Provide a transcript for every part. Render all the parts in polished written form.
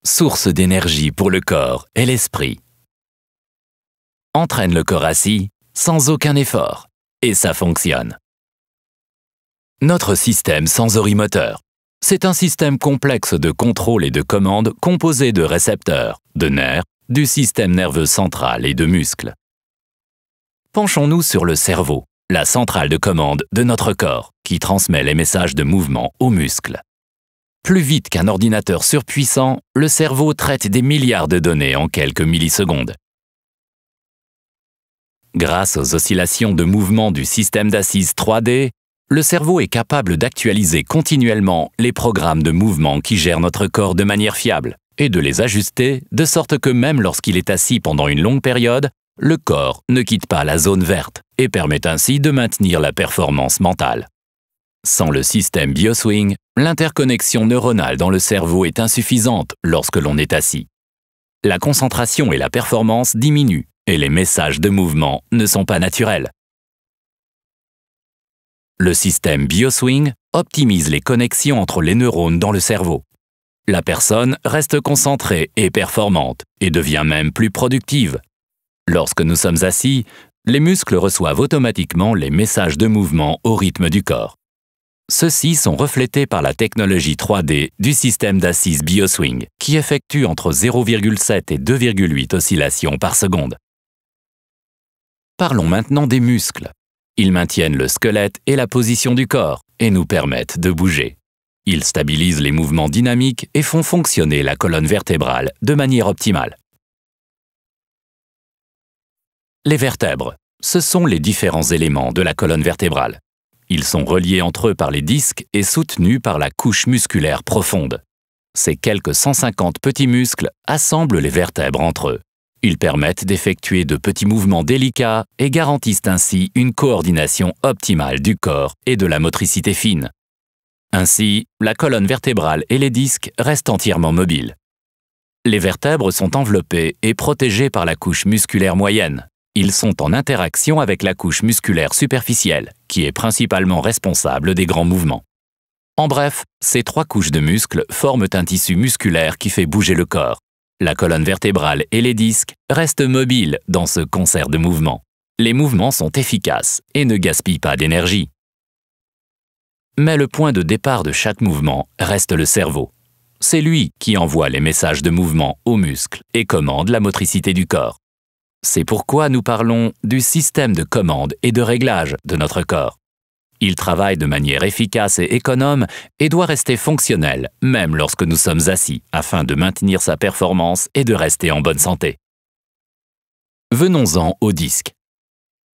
source d'énergie pour le corps et l'esprit. Entraîne le corps assis sans aucun effort, et ça fonctionne. Notre système sensorimoteur. C'est un système complexe de contrôle et de commande composé de récepteurs, de nerfs, du système nerveux central et de muscles. Penchons-nous sur le cerveau, la centrale de commande de notre corps, qui transmet les messages de mouvement aux muscles. Plus vite qu'un ordinateur surpuissant, le cerveau traite des milliards de données en quelques millisecondes. Grâce aux oscillations de mouvement du système d'assise 3D, le cerveau est capable d'actualiser continuellement les programmes de mouvement qui gèrent notre corps de manière fiable et de les ajuster de sorte que même lorsqu'il est assis pendant une longue période, le corps ne quitte pas la zone verte et permet ainsi de maintenir la performance mentale. Sans le système BioSwing, l'interconnexion neuronale dans le cerveau est insuffisante lorsque l'on est assis. La concentration et la performance diminuent et les messages de mouvement ne sont pas naturels. Le système BioSwing optimise les connexions entre les neurones dans le cerveau. La personne reste concentrée et performante et devient même plus productive. Lorsque nous sommes assis, les muscles reçoivent automatiquement les messages de mouvement au rythme du corps. Ceux-ci sont reflétés par la technologie 3D du système d'assise BioSwing, qui effectue entre 0,7 et 2,8 oscillations par seconde. Parlons maintenant des muscles. Ils maintiennent le squelette et la position du corps et nous permettent de bouger. Ils stabilisent les mouvements dynamiques et font fonctionner la colonne vertébrale de manière optimale. Les vertèbres, ce sont les différents éléments de la colonne vertébrale. Ils sont reliés entre eux par les disques et soutenus par la couche musculaire profonde. Ces quelques 150 petits muscles assemblent les vertèbres entre eux. Ils permettent d'effectuer de petits mouvements délicats et garantissent ainsi une coordination optimale du corps et de la motricité fine. Ainsi, la colonne vertébrale et les disques restent entièrement mobiles. Les vertèbres sont enveloppées et protégées par la couche musculaire moyenne. Ils sont en interaction avec la couche musculaire superficielle, qui est principalement responsable des grands mouvements. En bref, ces trois couches de muscles forment un tissu musculaire qui fait bouger le corps. La colonne vertébrale et les disques restent mobiles dans ce concert de mouvements. Les mouvements sont efficaces et ne gaspillent pas d'énergie. Mais le point de départ de chaque mouvement reste le cerveau. C'est lui qui envoie les messages de mouvement aux muscles et commande la motricité du corps. C'est pourquoi nous parlons du système de commande et de réglage de notre corps. Il travaille de manière efficace et économe et doit rester fonctionnel, même lorsque nous sommes assis, afin de maintenir sa performance et de rester en bonne santé. Venons-en aux disques.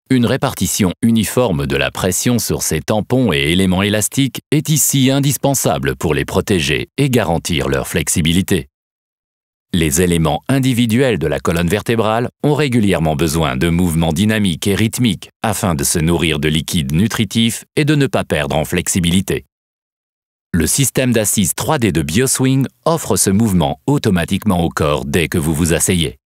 Une répartition uniforme de la pression sur ces tampons et éléments élastiques est ici indispensable pour les protéger et garantir leur flexibilité. Les éléments individuels de la colonne vertébrale ont régulièrement besoin de mouvements dynamiques et rythmiques afin de se nourrir de liquides nutritifs et de ne pas perdre en flexibilité. Le système d'assise 3D de BioSwing offre ce mouvement automatiquement au corps dès que vous vous asseyez.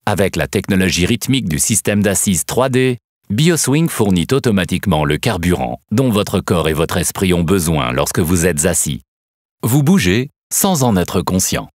Avec la technologie rythmique du système d'assise 3D, BioSwing fournit automatiquement le carburant dont votre corps et votre esprit ont besoin lorsque vous êtes assis. Vous bougez sans en être conscient.